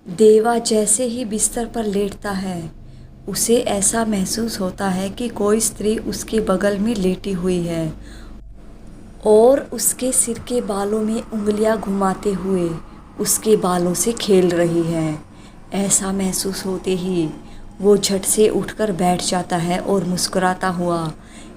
देवा जैसे ही बिस्तर पर लेटता है, उसे ऐसा महसूस होता है कि कोई स्त्री उसके बगल में लेटी हुई है और उसके सिर के बालों में उंगलियां घुमाते हुए उसके बालों से खेल रही है। ऐसा महसूस होते ही वो झट से उठकर बैठ जाता है और मुस्कुराता हुआ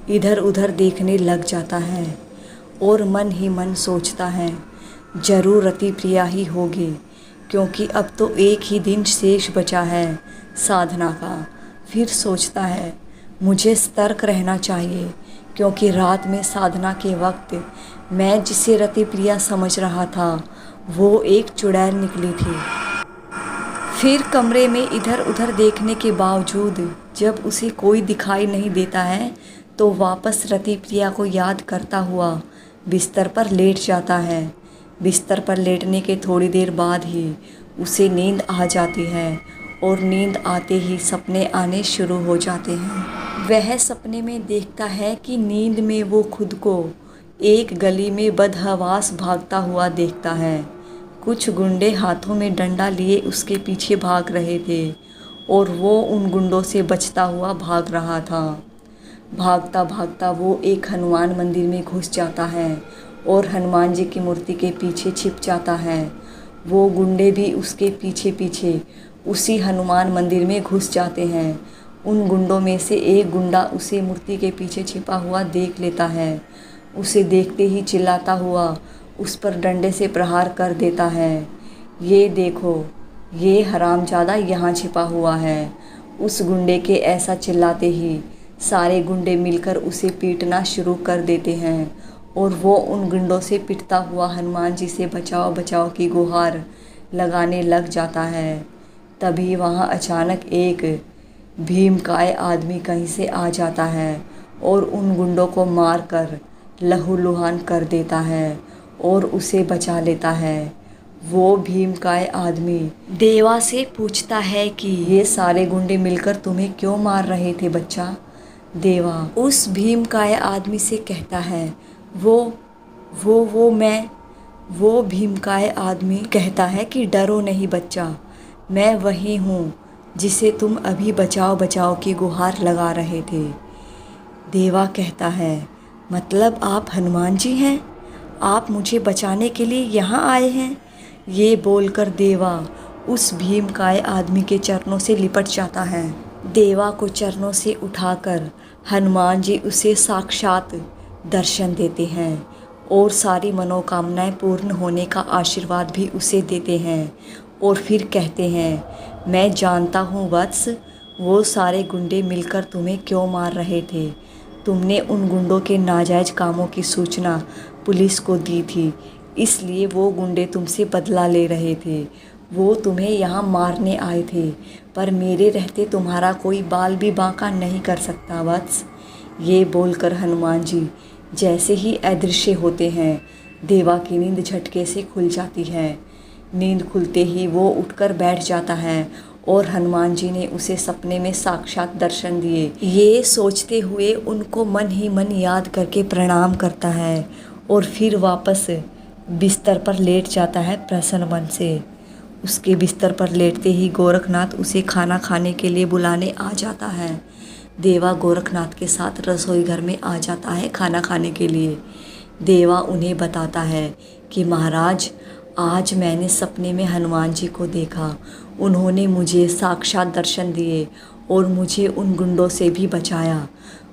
इधर उधर देखने लग जाता है और मन ही मन सोचता है, ज़रूर रति प्रिया ही होगी, क्योंकि अब तो एक ही दिन शेष बचा है साधना का। फिर सोचता है, मुझे सतर्क रहना चाहिए, क्योंकि रात में साधना के वक्त मैं जिसे रति प्रिया समझ रहा था वो एक चुड़ैल निकली थी। फिर कमरे में इधर उधर देखने के बावजूद जब उसे कोई दिखाई नहीं देता है तो वापस रति प्रिया को याद करता हुआ बिस्तर पर लेट जाता है। बिस्तर पर लेटने के थोड़ी देर बाद ही उसे नींद आ जाती है और नींद आते ही सपने आने शुरू हो जाते हैं। वह सपने में देखता है कि नींद में वो खुद को एक गली में बदहवास भागता हुआ देखता है। कुछ गुंडे हाथों में डंडा लिए उसके पीछे भाग रहे थे और वो उन गुंडों से बचता हुआ भाग रहा था। भागता भागता वो एक हनुमान मंदिर में घुस जाता है और हनुमान जी की मूर्ति के पीछे छिप जाता है। वो गुंडे भी उसके पीछे पीछे उसी हनुमान मंदिर में घुस जाते हैं। उन गुंडों में से एक गुंडा उसे मूर्ति के पीछे छिपा हुआ देख लेता है। उसे देखते ही चिल्लाता हुआ उस पर डंडे से प्रहार कर देता है, ये देखो, ये हरामजादा यहाँ छिपा हुआ है। उस गुंडे के ऐसा चिल्लाते ही सारे गुंडे मिलकर उसे पीटना शुरू कर देते हैं और वो उन गुंडों से पिटता हुआ हनुमान जी से बचाओ बचाओ की गुहार लगाने लग जाता है। तभी वहाँ अचानक एक भीमकाय आदमी कहीं से आ जाता है और उन गुंडों को मारकर लहूलुहान कर देता है और उसे बचा लेता है। वो भीमकाय आदमी देवा से पूछता है कि ये सारे गुंडे मिलकर तुम्हें क्यों मार रहे थे बच्चा? देवा उस भीमकाय आदमी से कहता है, वो भीमकाय आदमी कहता है कि डरो नहीं बच्चा, मैं वही हूँ जिसे तुम अभी बचाओ बचाओ की गुहार लगा रहे थे। देवा कहता है, मतलब आप हनुमान जी हैं? आप मुझे बचाने के लिए यहाँ आए हैं? ये बोलकर देवा उस भीमकाय आदमी के चरणों से लिपट जाता है। देवा को चरणों से उठाकर हनुमान जी उसे साक्षात दर्शन देते हैं और सारी मनोकामनाएं पूर्ण होने का आशीर्वाद भी उसे देते हैं और फिर कहते हैं, मैं जानता हूँ वत्स, वो सारे गुंडे मिलकर तुम्हें क्यों मार रहे थे। तुमने उन गुंडों के नाजायज़ कामों की सूचना पुलिस को दी थी, इसलिए वो गुंडे तुमसे बदला ले रहे थे। वो तुम्हें यहाँ मारने आए थे, पर मेरे रहते तुम्हारा कोई बाल भी बांका नहीं कर सकता वत्स। ये बोलकर हनुमान जी जैसे ही अदृश्य होते हैं, देवा की नींद झटके से खुल जाती है। नींद खुलते ही वो उठकर बैठ जाता है और हनुमान जी ने उसे सपने में साक्षात दर्शन दिए। ये सोचते हुए उनको मन ही मन याद करके प्रणाम करता है और फिर वापस बिस्तर पर लेट जाता है प्रसन्न मन से। उसके बिस्तर पर लेटते ही गोरखनाथ उसे खाना खाने के लिए बुलाने आ जाता है। देवा गोरखनाथ के साथ रसोई घर में आ जाता है खाना खाने के लिए। देवा उन्हें बताता है कि महाराज, आज मैंने सपने में हनुमान जी को देखा। उन्होंने मुझे साक्षात दर्शन दिए और मुझे उन गुंडों से भी बचाया।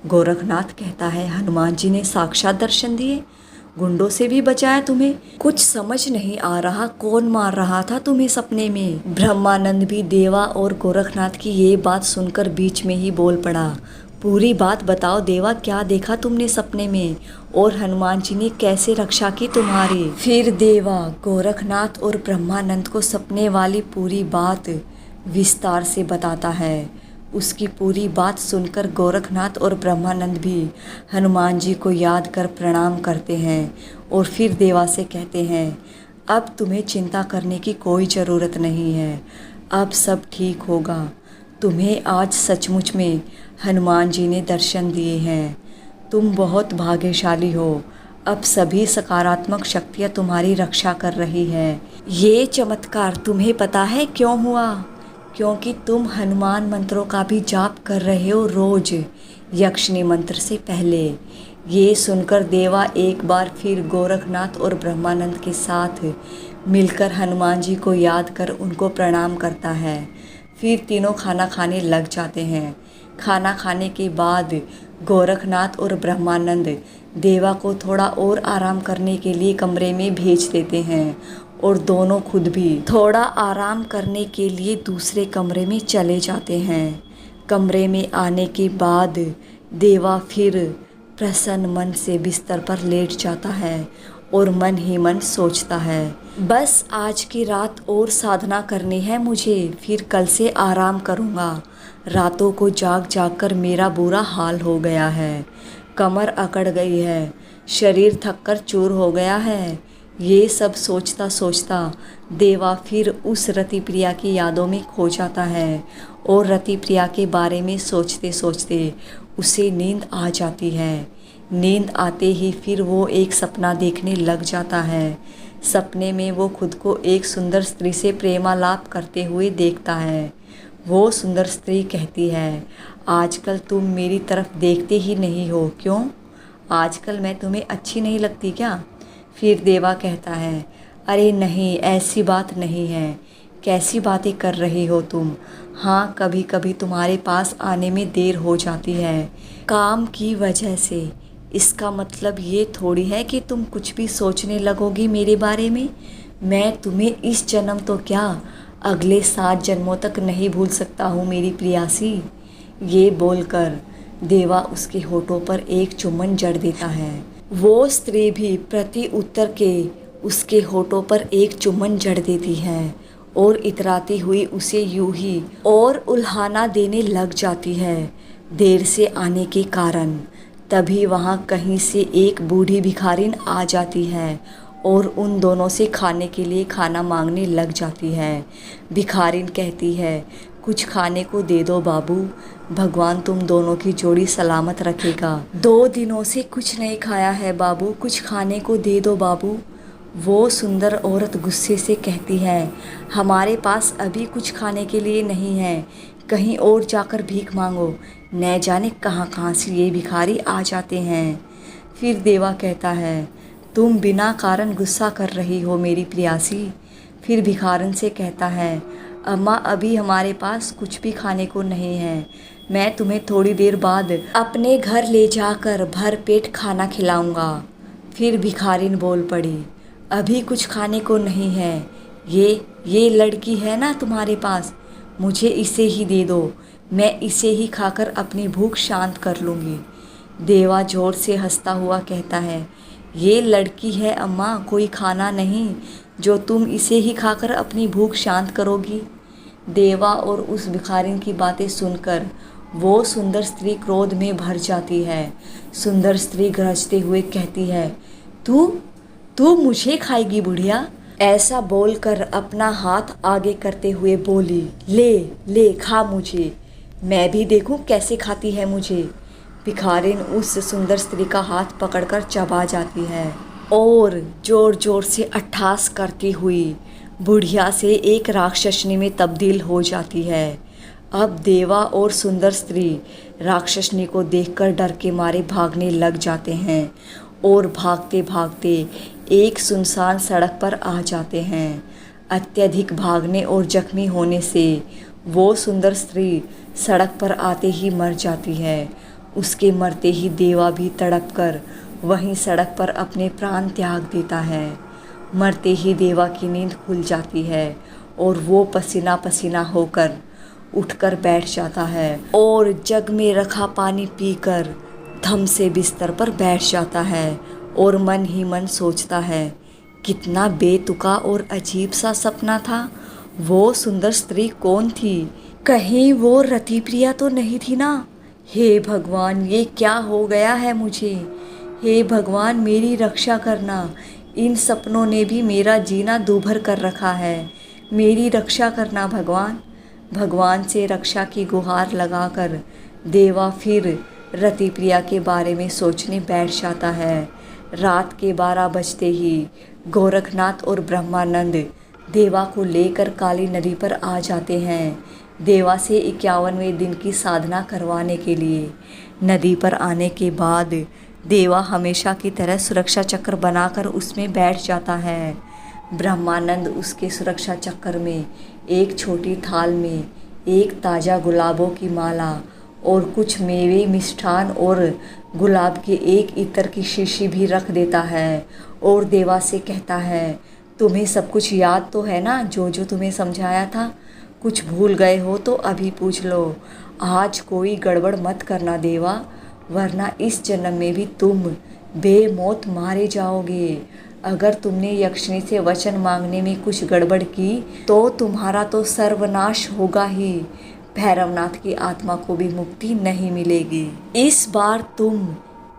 गोरखनाथ कहता है, हनुमान जी ने साक्षात दर्शन दिए, गुंडों से भी बचाया तुम्हें? कुछ समझ नहीं आ रहा, कौन मार रहा था तुम्हें सपने में? ब्रह्मानंद भी देवा और गोरखनाथ की ये बात सुनकर बीच में ही बोल पड़ा। पूरी बात बताओ देवा, क्या देखा तुमने सपने में और हनुमान जी ने कैसे रक्षा की तुम्हारी? फिर देवा गोरखनाथ और ब्रह्मानंद को सपने वाली पूरी बात विस्तार से बताता है। उसकी पूरी बात सुनकर गोरखनाथ और ब्रह्मानंद भी हनुमान जी को याद कर प्रणाम करते हैं और फिर देवा से कहते हैं, अब तुम्हें चिंता करने की कोई ज़रूरत नहीं है, अब सब ठीक होगा। तुम्हें आज सचमुच में हनुमान जी ने दर्शन दिए हैं। तुम बहुत भाग्यशाली हो। अब सभी सकारात्मक शक्तियाँ तुम्हारी रक्षा कर रही है। ये चमत्कार तुम्हें पता है क्यों हुआ? क्योंकि तुम हनुमान मंत्रों का भी जाप कर रहे हो रोज, यक्षिणी मंत्र से पहले। ये सुनकर देवा एक बार फिर गोरखनाथ और ब्रह्मानंद के साथ मिलकर हनुमान जी को याद कर उनको प्रणाम करता है। फिर तीनों खाना खाने लग जाते हैं। खाना खाने के बाद गोरखनाथ और ब्रह्मानंद देवा को थोड़ा और आराम करने के लिए कमरे में भेज देते हैं और दोनों खुद भी थोड़ा आराम करने के लिए दूसरे कमरे में चले जाते हैं। कमरे में आने के बाद देवा फिर प्रसन्न मन से बिस्तर पर लेट जाता है और मन ही मन सोचता है, बस आज की रात और साधना करनी है मुझे, फिर कल से आराम करूँगा। रातों को जाग जाग कर मेरा बुरा हाल हो गया है, कमर अकड़ गई है, शरीर थककर चूर हो गया है। ये सब सोचता सोचता देवा फिर उस रति प्रिया की यादों में खो जाता है और रति प्रिया के बारे में सोचते सोचते उसे नींद आ जाती है। नींद आते ही फिर वो एक सपना देखने लग जाता है। सपने में वो खुद को एक सुंदर स्त्री से प्रेमालाप करते हुए देखता है। वो सुंदर स्त्री कहती है, आजकल तुम मेरी तरफ देखते ही नहीं हो, क्यों? आजकल मैं तुम्हें अच्छी नहीं लगती क्या? फिर देवा कहता है, अरे नहीं, ऐसी बात नहीं है। कैसी बातें कर रही हो तुम? हाँ, कभी कभी तुम्हारे पास आने में देर हो जाती है, काम की वजह से। इसका मतलब ये थोड़ी है कि तुम कुछ भी सोचने लगोगी मेरे बारे में। मैं तुम्हें इस जन्म तो क्या, अगले 7 जन्मों तक नहीं भूल सकता हूँ मेरी प्रियासी। ये बोलकर देवा उसके होठों पर एक चुम्बन जड़ देता है। वो स्त्री भी प्रति उत्तर के उसके होठों पर एक चुम्बन जड़ देती है और इतराती हुई उसे यूं ही और उल्हाना देने लग जाती है देर से आने के कारण। तभी वहाँ कहीं से एक बूढ़ी भिखारिन आ जाती है और उन दोनों से खाने के लिए खाना मांगने लग जाती है। भिखारिन कहती है, कुछ खाने को दे दो बाबू, भगवान तुम दोनों की जोड़ी सलामत रखेगा। 2 दिनों से कुछ नहीं खाया है बाबू, कुछ खाने को दे दो बाबू। वो सुंदर औरत गुस्से से कहती है, हमारे पास अभी कुछ खाने के लिए नहीं है, कहीं और जाकर भीख मांगो। न जाने कहाँ कहाँ से ये भिखारी आ जाते हैं। फिर देवा कहता है, तुम बिना कारण गुस्सा कर रही हो मेरी प्रियासी। फिर भिखारन से कहता है, अम्मा अभी हमारे पास कुछ भी खाने को नहीं है, मैं तुम्हें थोड़ी देर बाद अपने घर ले जाकर भर पेट खाना खिलाऊंगा। फिर भिखारिन बोल पड़ी, अभी कुछ खाने को नहीं है, ये लड़की है ना तुम्हारे पास, मुझे इसे ही दे दो, मैं इसे ही खाकर अपनी भूख शांत कर लूँगी। देवा जोर से हंसता हुआ कहता है, ये लड़की है अम्मा, कोई खाना नहीं जो तुम इसे ही खाकर अपनी भूख शांत करोगी। देवा और उस भिखारिन की बातें सुनकर वो सुंदर स्त्री क्रोध में भर जाती है। सुंदर स्त्री गरजते हुए कहती है, तू मुझे खाएगी बुढ़िया? ऐसा बोलकर अपना हाथ आगे करते हुए बोली, ले खा मुझे, मैं भी देखूं कैसे खाती है मुझे। भिखारिन उस सुंदर स्त्री का हाथ पकड़कर चबा जाती है और जोर जोर से अट्ठास करती हुई बुढ़िया से एक राक्षसनी में तब्दील हो जाती है। अब देवा और सुंदर स्त्री राक्षसनी को देखकर डर के मारे भागने लग जाते हैं और भागते भागते एक सुनसान सड़क पर आ जाते हैं। अत्यधिक भागने और जख्मी होने से वो सुंदर स्त्री सड़क पर आते ही मर जाती है। उसके मरते ही देवा भी तड़प कर वहीं सड़क पर अपने प्राण त्याग देता है। मरते ही देवा की नींद खुल जाती है और वो पसीना पसीना होकर उठकर बैठ जाता है और जग में रखा पानी पीकर धम से बिस्तर पर बैठ जाता है और मन ही मन सोचता है, कितना बेतुका और अजीब सा सपना था। वो सुंदर स्त्री कौन थी? कहीं वो रति प्रिया तो नहीं थी ना? हे भगवान, ये क्या हो गया है मुझे? हे भगवान, मेरी रक्षा करना, इन सपनों ने भी मेरा जीना दूभर कर रखा है, मेरी रक्षा करना भगवान। भगवान से रक्षा की गुहार लगाकर देवा फिर रति प्रिया के बारे में सोचने बैठ जाता है। रात के 12 बजते ही गोरखनाथ और ब्रह्मानंद देवा को लेकर काली नदी पर आ जाते हैं। देवा से 51वें दिन की साधना करवाने के लिए नदी पर आने के बाद देवा हमेशा की तरह सुरक्षा चक्र बनाकर उसमें बैठ जाता है। ब्रह्मानंद उसके सुरक्षा चक्र में एक छोटी थाल में एक ताज़ा गुलाबों की माला और कुछ मेवे, मिष्ठान और गुलाब के एक इत्र की शीशी भी रख देता है और देवा से कहता है, तुम्हें सब कुछ याद तो है ना, जो तुम्हें समझाया था? कुछ भूल गए हो तो अभी पूछ लो। आज कोई गड़बड़ मत करना देवा, वरना इस जन्म में भी तुम बेमौत मारे जाओगे। अगर तुमने यक्षिणी से वचन मांगने में कुछ गड़बड़ की तो तुम्हारा तो सर्वनाश होगा ही। भैरवनाथ की आत्मा को भी मुक्ति नहीं मिलेगी। इस बार तुम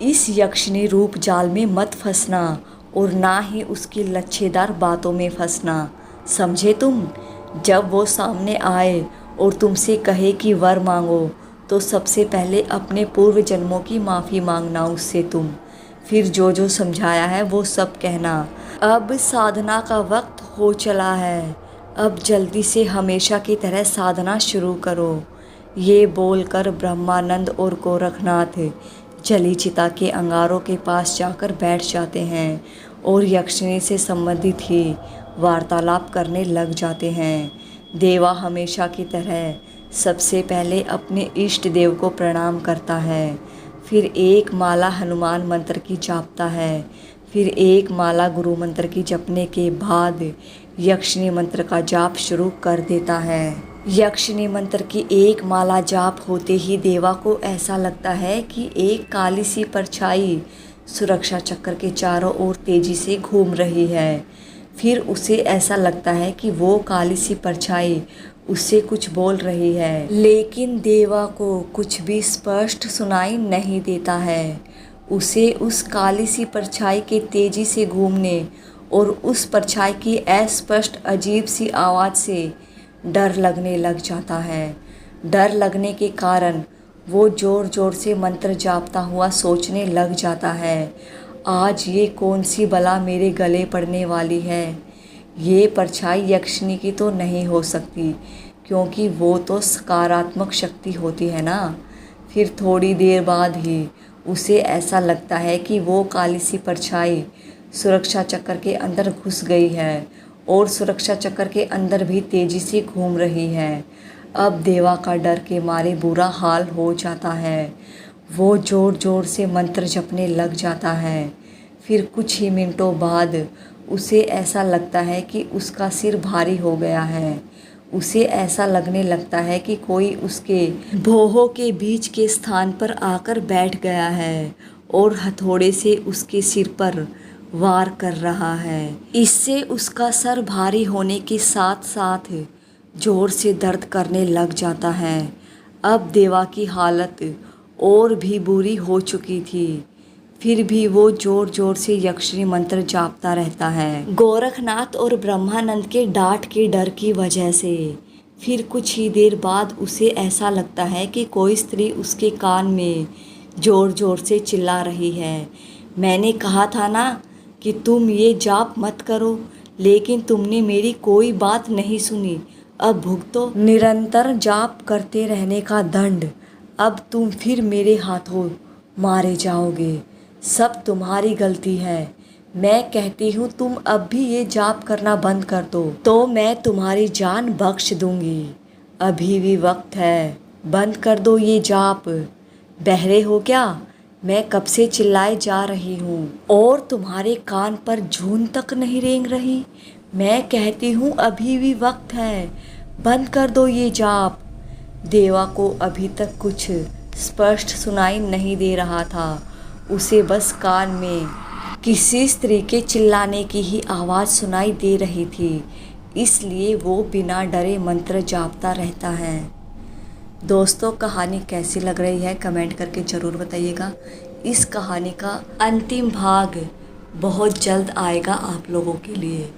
इस यक्षिणी रूप जाल में मत फंसना और ना ही उसकी लच्छेदार बातों में फंसना, समझे तुम? जब वो सामने आए और तुमसे कहे कि वर मांगो तो सबसे पहले अपने पूर्व जन्मों की माफ़ी मांगना उससे तुम, फिर जो समझाया है वो सब कहना। अब साधना का वक्त हो चला है, अब जल्दी से हमेशा की तरह साधना शुरू करो। ये बोलकर ब्रह्मानंद और गोरखनाथ जली चिता के अंगारों के पास जाकर बैठ जाते हैं और यक्षिणी से संबंधित ही वार्तालाप करने लग जाते हैं। देवा हमेशा की तरह सबसे पहले अपने इष्ट देव को प्रणाम करता है, फिर एक माला हनुमान मंत्र की जापता है, फिर एक माला गुरु मंत्र की जपने के बाद यक्षिणी मंत्र का जाप शुरू कर देता है। यक्षिणी मंत्र की एक माला जाप होते ही देवा को ऐसा लगता है कि एक काली सी परछाई सुरक्षा चक्र के चारों ओर तेजी से घूम रही है। फिर उसे ऐसा लगता है कि वो काली सी परछाई उससे कुछ बोल रही है, लेकिन देवा को कुछ भी स्पष्ट सुनाई नहीं देता है। उसे उस काली सी परछाई के तेजी से घूमने और उस परछाई की अस्पष्ट अजीब सी आवाज़ से डर लगने लग जाता है। डर लगने के कारण वो ज़ोर ज़ोर से मंत्र जापता हुआ सोचने लग जाता है, आज ये कौन सी बला मेरे गले पड़ने वाली है। ये परछाई यक्षिणी की तो नहीं हो सकती, क्योंकि वो तो सकारात्मक शक्ति होती है ना। फिर थोड़ी देर बाद ही उसे ऐसा लगता है कि वो काली सी परछाई सुरक्षा चक्र के अंदर घुस गई है और सुरक्षा चक्र के अंदर भी तेज़ी से घूम रही है। अब देवा का डर के मारे बुरा हाल हो जाता है। वो ज़ोर ज़ोर से मंत्र जपने लग जाता है। फिर कुछ ही मिनटों बाद उसे ऐसा लगता है कि उसका सिर भारी हो गया है। उसे ऐसा लगने लगता है कि कोई उसके भौहों के बीच के स्थान पर आकर बैठ गया है और हथौड़े से उसके सिर पर वार कर रहा है। इससे उसका सर भारी होने के साथ साथ जोर से दर्द करने लग जाता है। अब देवा की हालत और भी बुरी हो चुकी थी, फिर भी वो जोर जोर से यक्षिणी मंत्र जापता रहता है, गोरखनाथ और ब्रह्मानंद के डांट के डर की वजह से। फिर कुछ ही देर बाद उसे ऐसा लगता है कि कोई स्त्री उसके कान में जोर जोर से चिल्ला रही है, मैंने कहा था ना कि तुम ये जाप मत करो, लेकिन तुमने मेरी कोई बात नहीं सुनी। अब भुगतो निरंतर जाप करते रहने का दंड। अब तुम फिर मेरे हाथों मारे जाओगे। सब तुम्हारी गलती है। मैं कहती हूँ तुम अब भी ये जाप करना बंद कर दो तो मैं तुम्हारी जान बख्श दूंगी। अभी भी वक्त है, बंद कर दो ये जाप। बहरे हो क्या? मैं कब से चिल्लाए जा रही हूँ और तुम्हारे कान पर जून तक नहीं रेंग रही। मैं कहती हूँ अभी भी वक्त है, बंद कर दो ये जाप। देवा को अभी तक कुछ स्पष्ट सुनाई नहीं दे रहा था। उसे बस कान में किसी स्त्री के चिल्लाने की ही आवाज़ सुनाई दे रही थी, इसलिए वो बिना डरे मंत्र जापता रहता है। दोस्तों, कहानी कैसी लग रही है कमेंट करके ज़रूर बताइएगा। इस कहानी का अंतिम भाग बहुत जल्द आएगा आप लोगों के लिए।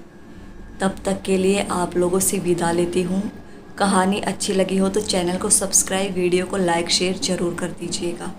तब तक के लिए आप लोगों से विदा लेती हूँ। कहानी अच्छी लगी हो तो चैनल को सब्सक्राइब, वीडियो को लाइक शेयर ज़रूर कर दीजिएगा।